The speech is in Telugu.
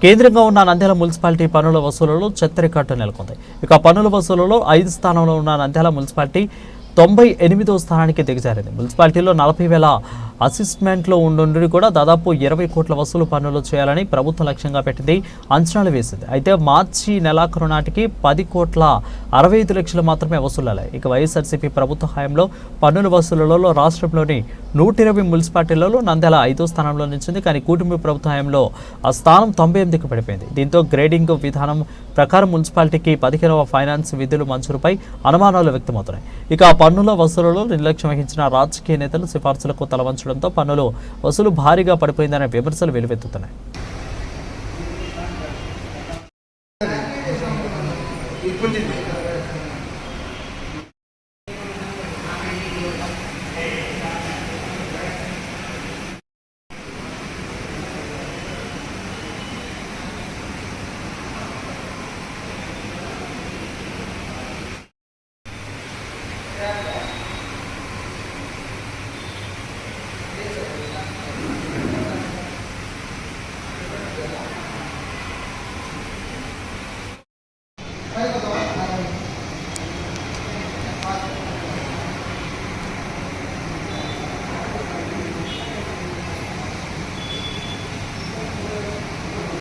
కేంద్రంగా ఉన్న నంద్యాల మున్సిపాలిటీ పన్నుల వసూలులో చెత్త రికార్డు నెలకొంది. ఇక పన్నుల వసూలులో 5 స్థానంలో ఉన్న నంద్యాల మున్సిపాలిటీ 98వ స్థానానికి దిగజారింది. మున్సిపాలిటీలో 40,000 అసిస్ట్మెంట్లో ఉండి కూడా దాదాపు 20 కోట్ల వసూలు పన్నులు చేయాలని ప్రభుత్వం లక్ష్యంగా పెట్టింది, అంచనాలు వేసింది. అయితే మార్చి నెలాఖరు నాటికి 10,65,00,000 మాత్రమే వసూలయ్యాయి. ఇక వైఎస్ఆర్సీపీ ప్రభుత్వ హయాంలో పన్నుల వసూలులలో రాష్ట్రంలోని 120 మున్సిపాలిటీలలో నంద్యాల 5వ స్థానంలో నిలిచింది. కానీ కూటమి ప్రభుత్వ హయాంలో ఆ స్థానం 98కి పడిపోయింది. దీంతో గ్రేడింగ్ విధానం ప్రకారం మున్సిపాలిటీకి 15వ ఫైనాన్స్ విధులు మంజూరుపై అనుమానాలు వ్యక్తమవుతున్నాయి. ఇక పన్నుల వసూలులో నిర్లక్ష్యం వహించిన రాజకీయ నేతలు సిఫార్సులకు తలవంచడంతో పన్నులు వసూలు భారీగా పడిపోయిందనే విమర్శలు వెలువెత్తుతున్నాయి. Yeah.